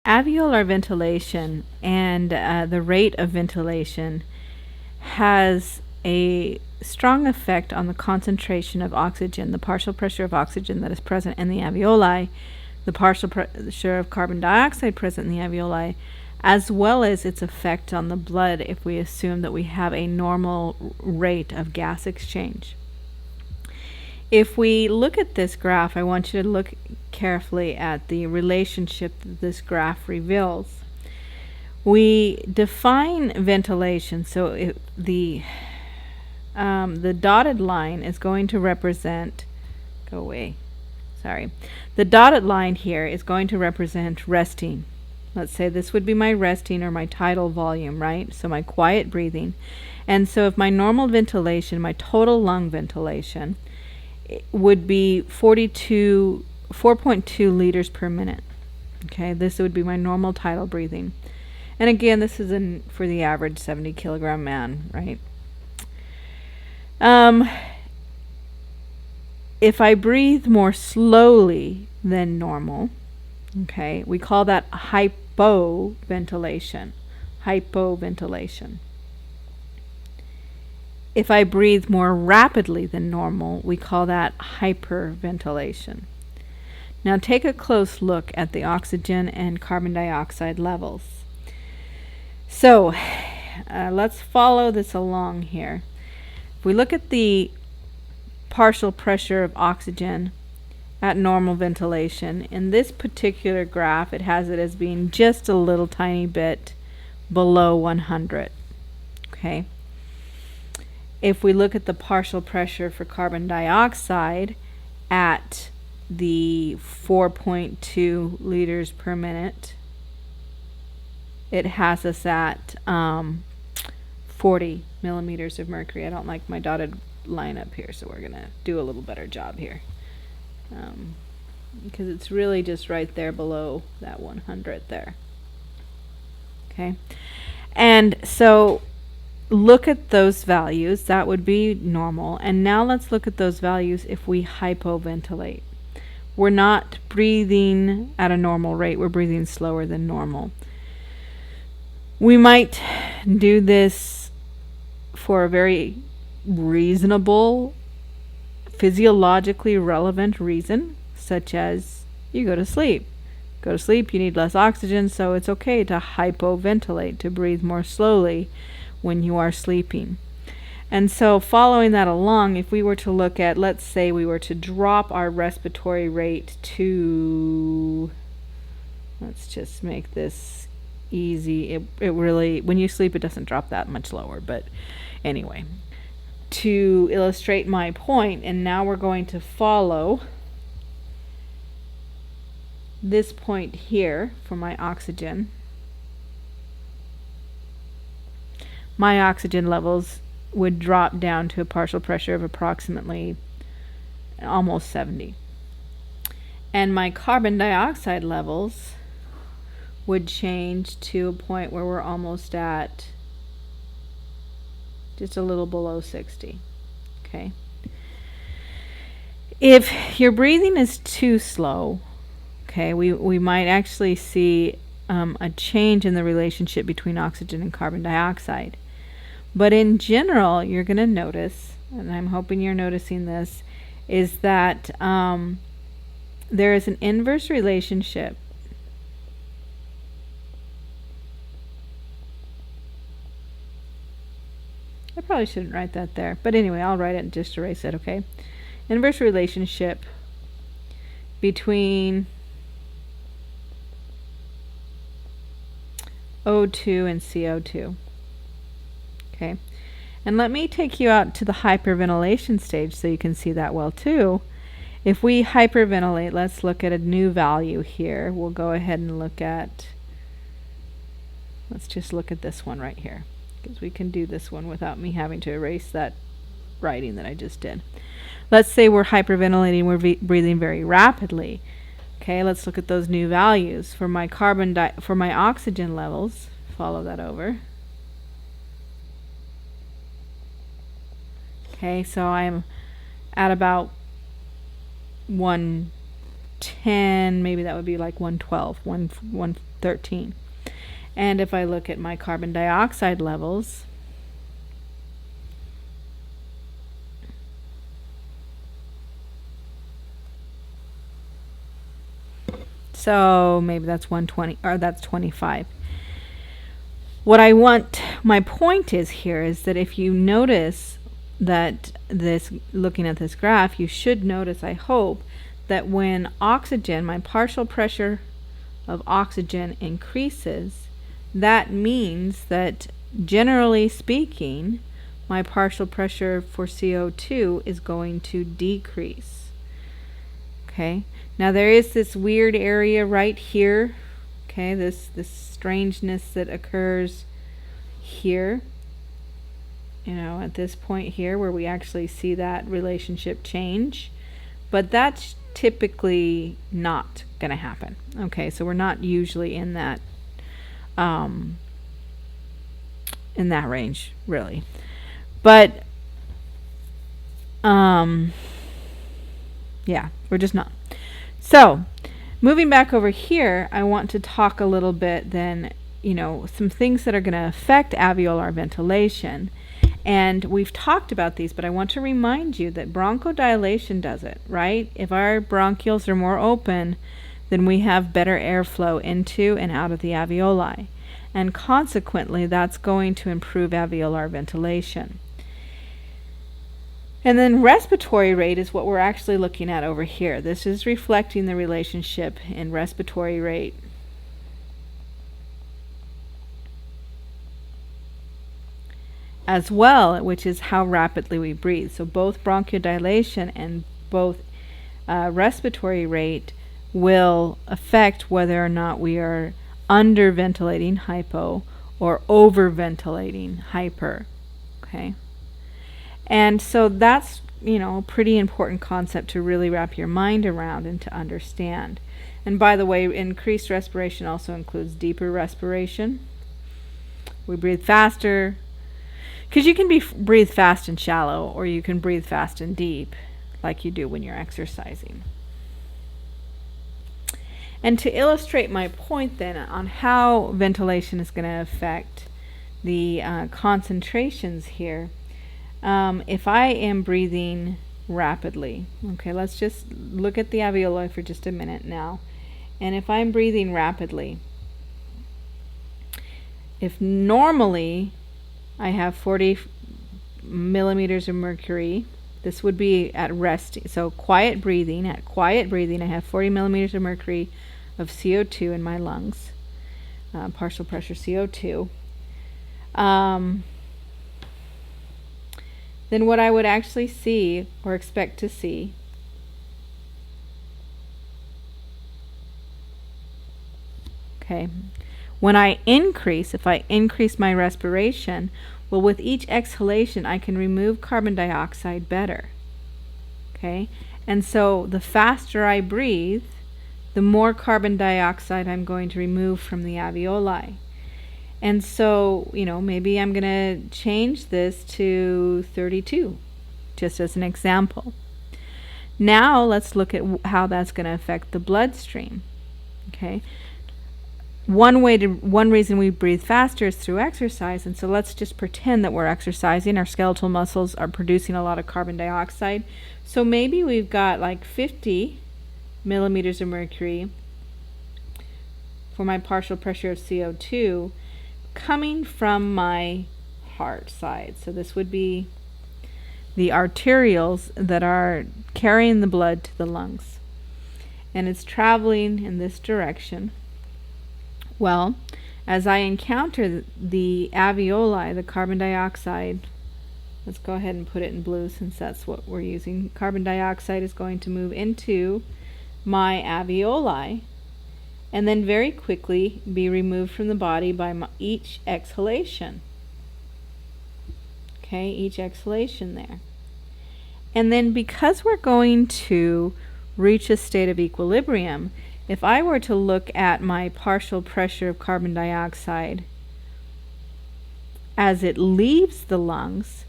alveolar ventilation and the rate of ventilation has a strong effect on the concentration of oxygen, the partial pressure of oxygen that is present in the alveoli, the partial pressure of carbon dioxide present in the alveoli, as well as its effect on the blood if we assume that we have a normal rate of gas exchange. If we look at this graph, I want you to look carefully at the relationship that this graph reveals. We define ventilation, so the dotted line is going to represent, the dotted line here is going to represent resting. Let's say this would be my resting or my tidal volume, right? So my quiet breathing. And so if my normal ventilation, my total lung ventilation, would be 4.2 liters per minute. Okay, this would be my normal tidal breathing. And again, this is for the average 70 kilogram man, right? If I breathe more slowly than normal, okay, we call that hypoventilation. Hypoventilation. If I breathe more rapidly than normal, we call that hyperventilation. Now take a close look at the oxygen and carbon dioxide levels. So let's follow this along here. If we look at the partial pressure of oxygen at normal ventilation, in this particular graph it has it as being just a little tiny bit below 100. Okay. If we look at the partial pressure for carbon dioxide at the 4.2 liters per minute, it has us at 40 millimeters of mercury. I don't like my dotted line up here, so we're going to do a little better job here. Because it's really just right there below that 100 there. Okay. And so look at those values. That would be normal. And now let's look at those values if we hypoventilate. We're not breathing at a normal rate. We're breathing slower than normal. We might do this for a very reasonable, physiologically relevant reason, such as you go to sleep. Go to sleep, you need less oxygen, so it's okay to hypoventilate, to breathe more slowly when you are sleeping. And so following that along, if we were to look at, let's say we were to drop our respiratory rate to, let's just make this easy. It really, when you sleep, it doesn't drop that much lower, but anyway, to illustrate my point, and now we're going to follow this point here for my oxygen. My oxygen levels would drop down to a partial pressure of approximately almost 70. And my carbon dioxide levels would change to a point where we're almost at just a little below 60. Okay. If your breathing is too slow, okay, we might actually see a change in the relationship between oxygen and carbon dioxide. But in general, you're going to notice, and I'm hoping you're noticing this, is that there is an inverse relationship I probably shouldn't write that there, but anyway, I'll write it and just erase it, okay? Inverse relationship between O2 and CO2. Okay, and let me take you out to the hyperventilation stage so you can see that well too. If we hyperventilate, let's look at a new value here. We'll go ahead and look at, let's just look at this one right here, because we can do this one without me having to erase that writing that I just did. Let's say we're hyperventilating, we're breathing very rapidly. Okay, let's look at those new values. For my for my oxygen levels, follow that over. Okay, so I'm at about 110, maybe that would be like 112, 13. And if I look at my carbon dioxide levels, so maybe that's 120, or that's 25. What I want, my point is here is that if you notice that this, looking at this graph, you should notice, I hope, that when oxygen, my partial pressure of oxygen increases, that means that generally speaking, my partial pressure for CO2 is going to decrease. Okay, now there is this weird area right here, okay, this strangeness that occurs here, you know, at this point here where we actually see that relationship change, but that's typically not going to happen. Okay, so we're not usually in that range, really. But yeah, we're just not. So moving back over here, I want to talk a little bit then, you know, some things that are going to affect alveolar ventilation. And we've talked about these, but I want to remind you that bronchodilation does it, right? If our bronchioles are more open, then we have better airflow into and out of the alveoli. And consequently, that's going to improve alveolar ventilation. And then respiratory rate is what we're actually looking at over here. This is reflecting the relationship in respiratory rate. As well, which is how rapidly we breathe. So both bronchodilation and both respiratory rate will affect whether or not we are underventilating, hypo, or overventilating, hyper. Okay, and so that's, you know, a pretty important concept to really wrap your mind around and to understand. And by the way, increased respiration also includes deeper respiration. We breathe faster, because you can breathe fast and shallow, or you can breathe fast and deep, like you do when you're exercising. And to illustrate my point then on how ventilation is going to affect the concentrations here, if I am breathing rapidly, okay, let's just look at the alveoli for just a minute now. And if I'm breathing rapidly, if normally I have 40 millimeters of mercury, this would be at rest, so quiet breathing. At quiet breathing, I have 40 millimeters of mercury of CO2 in my lungs, partial pressure CO2. Then what I would actually see or expect to see when I increase, if I increase my respiration, well, with each exhalation, I can remove carbon dioxide better. Okay, and so the faster I breathe, the more carbon dioxide I'm going to remove from the alveoli. And so, you know, maybe I'm going to change this to 32, just as an example. Now let's look at how that's going to affect the bloodstream. Okay. One reason we breathe faster is through exercise, and so let's just pretend that we're exercising. Our skeletal muscles are producing a lot of carbon dioxide. So maybe we've got like 50 millimeters of mercury for my partial pressure of CO2 coming from my heart side. So this would be the arterioles that are carrying the blood to the lungs. And it's traveling in this direction. Well, as I encounter the alveoli, the carbon dioxide, let's go ahead and put it in blue since that's what we're using. Carbon dioxide is going to move into my alveoli and then very quickly be removed from the body by each exhalation. Okay, each exhalation there. And then because we're going to reach a state of equilibrium, if I were to look at my partial pressure of carbon dioxide as it leaves the lungs,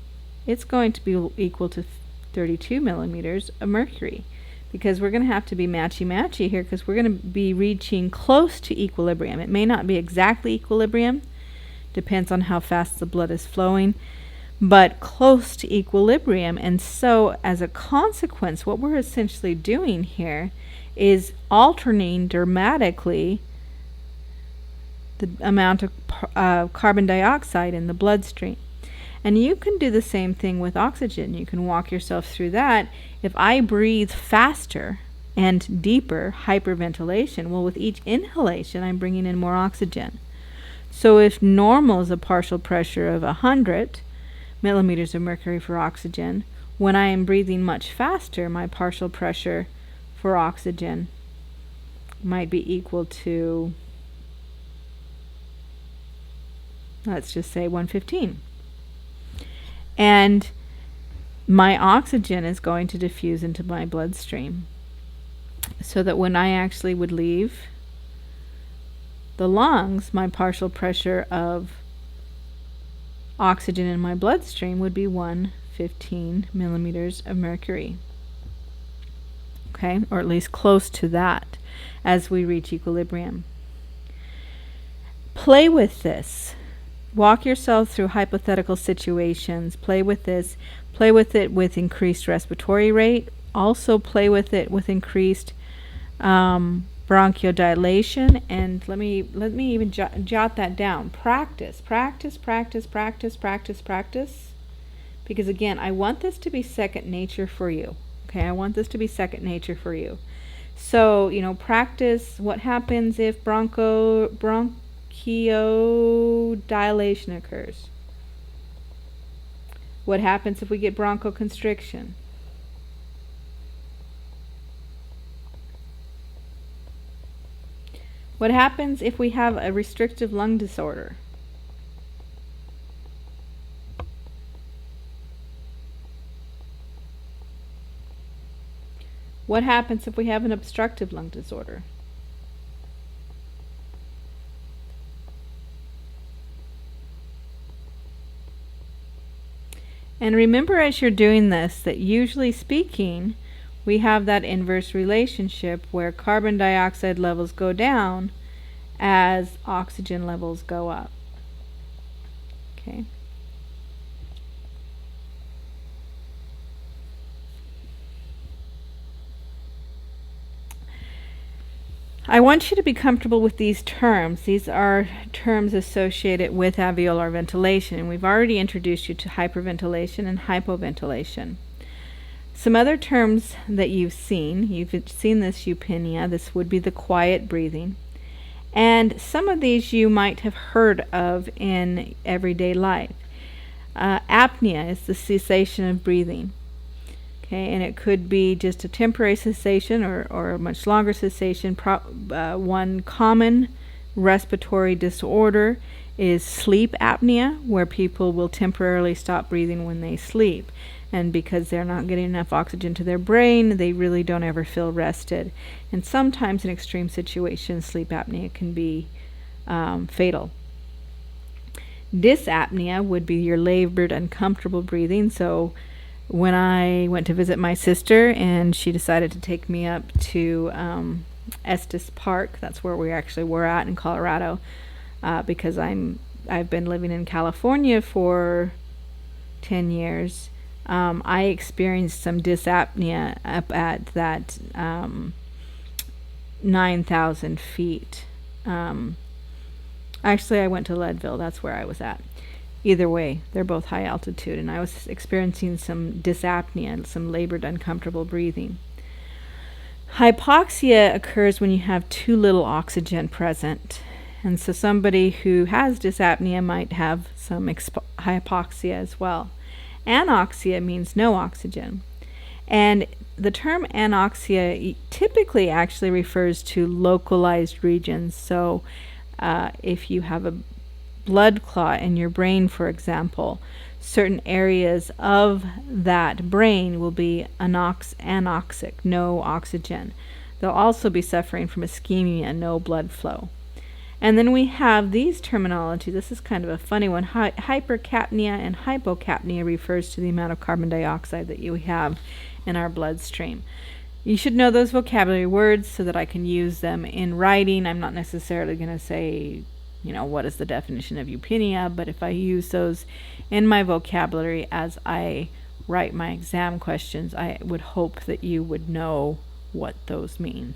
it's going to be equal to 32 millimeters of mercury, because we're going to have to be matchy-matchy here, because we're going to be reaching close to equilibrium. It may not be exactly equilibrium, depends on how fast the blood is flowing, but close to equilibrium. And so as a consequence, what we're essentially doing here is alternating dramatically the amount of carbon dioxide in the bloodstream. And you can do the same thing with oxygen. You can walk yourself through that. If I breathe faster and deeper, hyperventilation, well, with each inhalation, I'm bringing in more oxygen. So if normal is a partial pressure of 100 millimeters of mercury for oxygen, when I am breathing much faster, my partial pressure for oxygen might be equal to, let's just say 115. And my oxygen is going to diffuse into my bloodstream, so that when I actually would leave the lungs, my partial pressure of oxygen in my bloodstream would be 115 millimeters of mercury. Okay, or at least close to that as we reach equilibrium. Play with this. Walk yourself through hypothetical situations. Play with this. Play with it with increased respiratory rate. Also play with it with increased bronchodilation. And let me even jot that down. Practice. Because again, I want this to be second nature for you. Okay, I want this to be second nature for you. So, practice what happens if bronchodilation occurs. What happens if we get bronchoconstriction? What happens if we have a restrictive lung disorder? What happens if we have an obstructive lung disorder? And remember, as you're doing this, that usually speaking, we have that inverse relationship where carbon dioxide levels go down as oxygen levels go up. Okay. I want you to be comfortable with these terms. These are terms associated with alveolar ventilation, and we've already introduced you to hyperventilation and hypoventilation. Some other terms that you've seen this eupnea. This would be the quiet breathing. And some of these you might have heard of in everyday life. Apnea is the cessation of breathing. Okay, and it could be just a temporary cessation or a much longer cessation. One common respiratory disorder is sleep apnea, where people will temporarily stop breathing when they sleep. And because they're not getting enough oxygen to their brain, they really don't ever feel rested. And sometimes in extreme situations, sleep apnea can be fatal. Dyspnea would be your labored, uncomfortable breathing. So when I went to visit my sister and she decided to take me up to Estes Park, that's where we actually were at in Colorado, because I've been living in California for 10 years. I experienced some dyspnea up at that 9,000 feet. Actually, I went to Leadville. That's where I was at. Either way, they're both high altitude, and I was experiencing some dyspnea, some labored, uncomfortable breathing. Hypoxia occurs when you have too little oxygen present. And so somebody who has dyspnea might have some hypoxia as well. Anoxia means no oxygen. And the term anoxia typically actually refers to localized regions. So if you have a blood clot in your brain, for example, certain areas of that brain will be anoxic, no oxygen. They'll also be suffering from ischemia, no blood flow. And then we have these terminology. This is kind of a funny one. Hypercapnia and hypocapnia refers to the amount of carbon dioxide that you have in our bloodstream. You should know those vocabulary words so that I can use them in writing. I'm not necessarily going to say, what is the definition of eupenia, but if I use those in my vocabulary as I write my exam questions, I would hope that you would know what those mean.